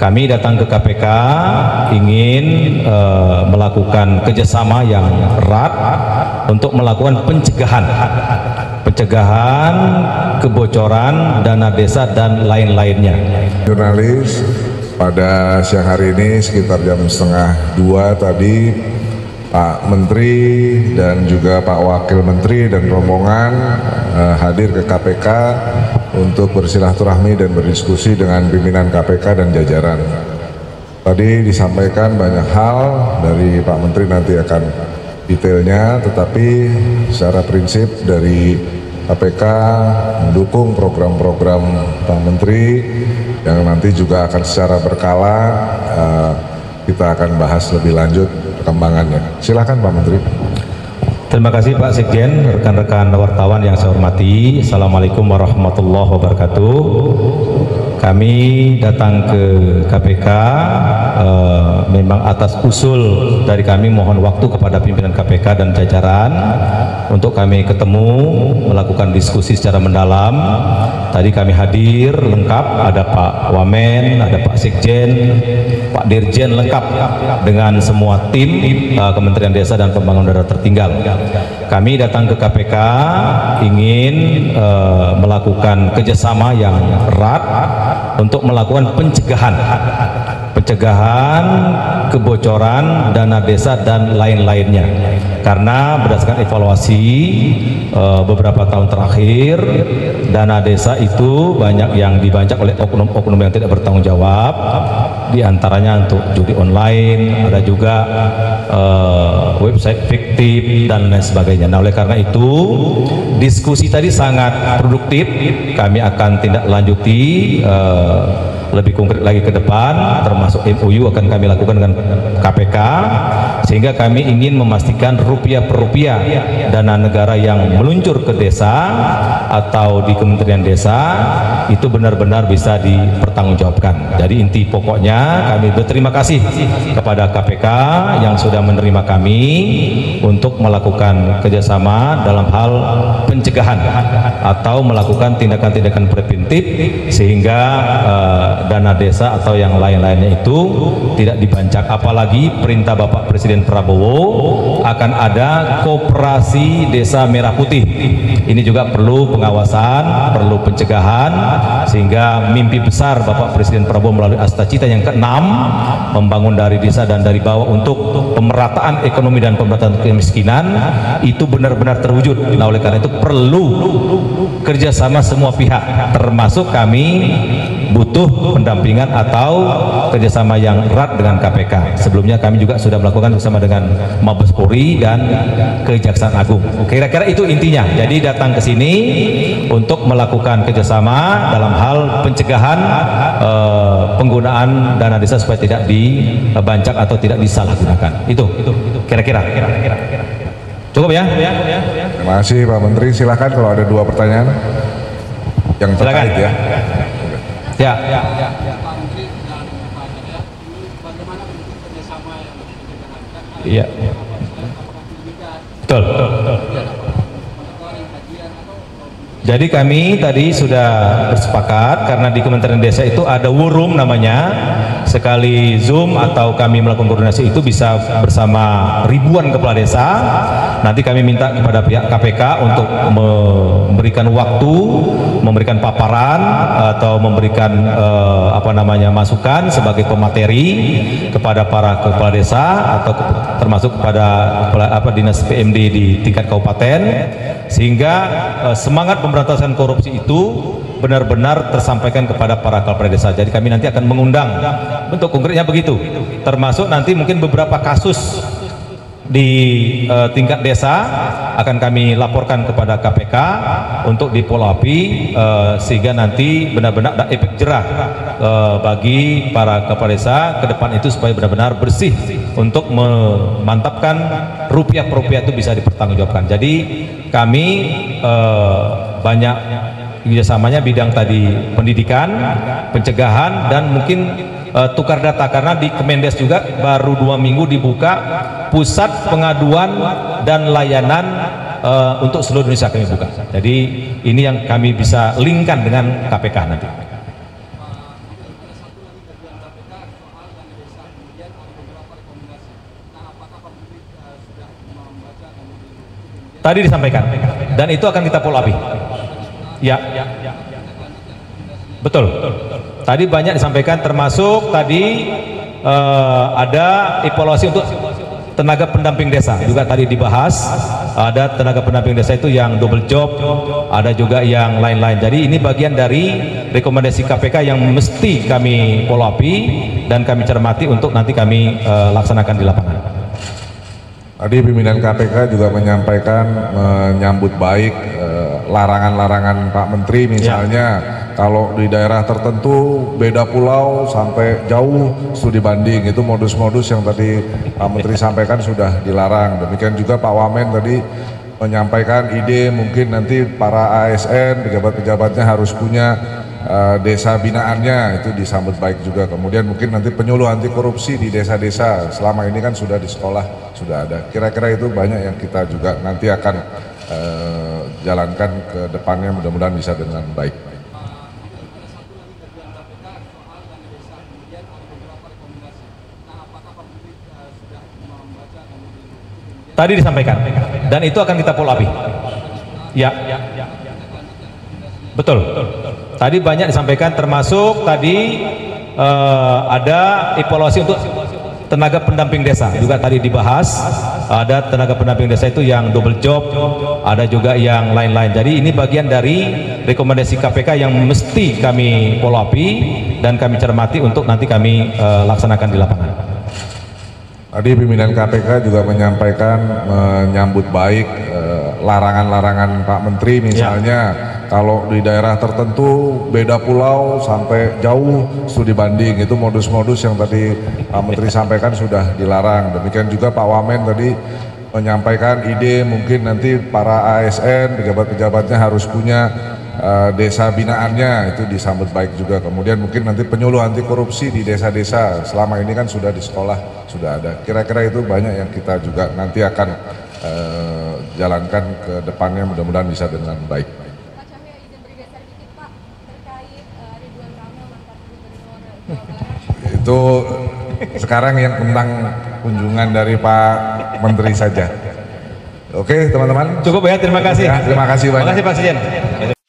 kami datang ke KPK ingin melakukan kerjasama yang erat untuk melakukan pencegahan kebocoran dana desa dan lain-lainnya. Jurnalis, pada siang hari ini sekitar jam 1:30 tadi Pak Menteri dan juga Pak Wakil Menteri dan rombongan hadir ke KPK untuk bersilaturahmi dan berdiskusi dengan pimpinan KPK dan jajaran. Tadi disampaikan banyak hal dari Pak Menteri, nanti akan detailnya, tetapi secara prinsip dari KPK mendukung program-program Pak Menteri yang nanti juga akan secara berkala kita akan bahas lebih lanjut perkembangannya. Silakan Pak Menteri. Terima kasih Pak Sekjen, rekan-rekan wartawan yang saya hormati. Assalamualaikum warahmatullahi wabarakatuh. Kami datang ke KPK memang atas usul dari kami, mohon waktu kepada pimpinan KPK dan jajaran untuk kami ketemu melakukan diskusi secara mendalam. Tadi kami hadir lengkap, ada Pak Wamen, ada Pak Sekjen, Pak Dirjen, lengkap dengan semua tim Kementerian Desa dan Pembangunan Daerah Tertinggal. Kami datang ke KPK ingin melakukan kerjasama yang erat untuk melakukan pencegahan kebocoran dana desa dan lain-lainnya, karena berdasarkan evaluasi beberapa tahun terakhir dana desa itu banyak yang dibanyak oleh oknum-oknum yang tidak bertanggung jawab, diantaranya untuk judi online, ada juga website fiktif dan lain sebagainya. Nah, oleh karena itu diskusi tadi sangat produktif, kami akan tindak lanjuti lebih konkret lagi ke depan, termasuk MOU akan kami lakukan dengan KPK, sehingga kami ingin memastikan rupiah per rupiah dana negara yang meluncur ke desa atau di Kementerian Desa itu benar-benar bisa dipertanggungjawabkan. Jadi inti pokoknya kami berterima kasih kepada KPK yang sudah menerima kami untuk melakukan kerjasama dalam hal pencegahan atau melakukan tindakan-tindakan preventif sehingga dana desa atau yang lain-lainnya itu tidak dibancak. Apalagi perintah Bapak Presiden Prabowo akan ada koperasi desa merah putih. Ini juga perlu pengawasan, perlu pencegahan, sehingga mimpi besar Bapak Presiden Prabowo melalui Astacita yang ke-6 membangun dari desa dan dari bawah untuk pemerataan ekonomi dan pemerataan kemiskinan itu benar-benar terwujud. Nah, oleh karena itu perlu kerjasama semua pihak, termasuk kami butuh pendampingan atau kerjasama yang erat dengan KPK. Sebelumnya kami juga sudah melakukan bersama dengan Mabes Polri dan Kejaksaan Agung. Kira-kira itu intinya. Jadi datang ke sini untuk melakukan kerjasama dalam hal pencegahan penggunaan dana desa supaya tidak dibancak atau tidak disalahgunakan. Itu kira-kira. Cukup ya? Terima kasih Pak Menteri. Silakan kalau ada 2 pertanyaan yang terkait ya. Ya. Pak Menteri dan Pak Jaya, ini bagaimana bentuk kerjasama yang dikerjakan? Iya. Betul. Jadi kami tadi sudah bersepakat karena di Kementerian Desa itu ada war room namanya. Sekali Zoom atau kami melakukan koordinasi itu bisa bersama ribuan kepala desa. Nanti kami minta kepada pihak KPK untuk memberikan waktu, memberikan paparan atau memberikan masukan sebagai pemateri kepada para kepala desa atau termasuk kepada dinas PMD di tingkat kabupaten, sehingga semangat pemberantasan korupsi itu benar-benar tersampaikan kepada para kepala desa. Jadi kami nanti akan mengundang, bentuk konkretnya begitu, termasuk nanti mungkin beberapa kasus di tingkat desa akan kami laporkan kepada KPK untuk dipolapi sehingga nanti benar-benar ada efek jerah bagi para kepala desa ke depan itu supaya benar-benar bersih untuk memantapkan rupiah per rupiah itu bisa dipertanggungjawabkan. Jadi kami banyak kerjasamanya bidang tadi pendidikan, pencegahan, dan mungkin tukar data, karena di Kemendes juga baru 2 minggu dibuka pusat pengaduan dan layanan untuk seluruh Indonesia kami buka. Jadi ini yang kami bisa linkkan dengan KPK nanti. kemudian ada beberapa rekomendasi. Nah, apakah Pak Menteri sudah membaca dan kemudian Tadi disampaikan, dan itu akan kita follow up. Ya, betul. Tadi banyak disampaikan, termasuk tadi ada evaluasi untuk tenaga pendamping desa juga tadi dibahas. Ada tenaga pendamping desa itu yang double job, ada juga yang lain-lain. Jadi ini bagian dari rekomendasi KPK yang mesti kami follow up dan kami cermati untuk nanti kami laksanakan di lapangan. Tadi pimpinan KPK juga menyampaikan menyambut baik larangan-larangan Pak Menteri, misalnya kalau di daerah tertentu beda pulau sampai jauh studi banding, itu modus-modus yang tadi Pak Menteri sampaikan sudah dilarang. Demikian juga Pak Wamen tadi menyampaikan ide mungkin nanti para ASN, pejabat-pejabatnya harus punya desa binaannya, itu disambut baik juga. Kemudian mungkin nanti penyuluh anti korupsi di desa-desa, selama ini kan sudah di sekolah sudah ada. Kira-kira itu banyak yang kita juga nanti akan jalankan ke depannya, mudah-mudahan bisa dengan baik. Tadi disampaikan, dan itu akan kita follow up. Ya, betul. Tadi banyak disampaikan, termasuk tadi ada evaluasi untuk tenaga pendamping desa juga tadi dibahas. Ada tenaga pendamping desa itu yang double job, ada juga yang lain-lain. Jadi ini bagian dari rekomendasi KPK yang mesti kami follow up dan kami cermati untuk nanti kami laksanakan di lapangan. Tadi pimpinan KPK juga menyampaikan menyambut baik larangan-larangan Pak Menteri, misalnya kalau di daerah tertentu beda pulau sampai jauh studi banding, itu modus-modus yang tadi Pak Menteri sampaikan sudah dilarang. Demikian juga Pak Wamen tadi menyampaikan ide mungkin nanti para ASN, pejabat-pejabatnya harus punya desa binaannya, itu disambut baik juga. Kemudian mungkin nanti penyuluh anti korupsi di desa-desa, selama ini kan sudah di sekolah sudah ada. Kira-kira itu banyak yang kita juga nanti akan jalankan ke depannya, mudah-mudahan bisa dengan baik. Pak Cahyo, izin bergeser dikit Pak, terkait Ridwan Kamil mantan Gubernur Jawa Barat. Itu sekarang yang tentang kunjungan dari Pak Menteri saja. Oke teman-teman. Cukup ya, terima kasih. Ya, terima kasih banyak. Terima kasih Pak Sekjen.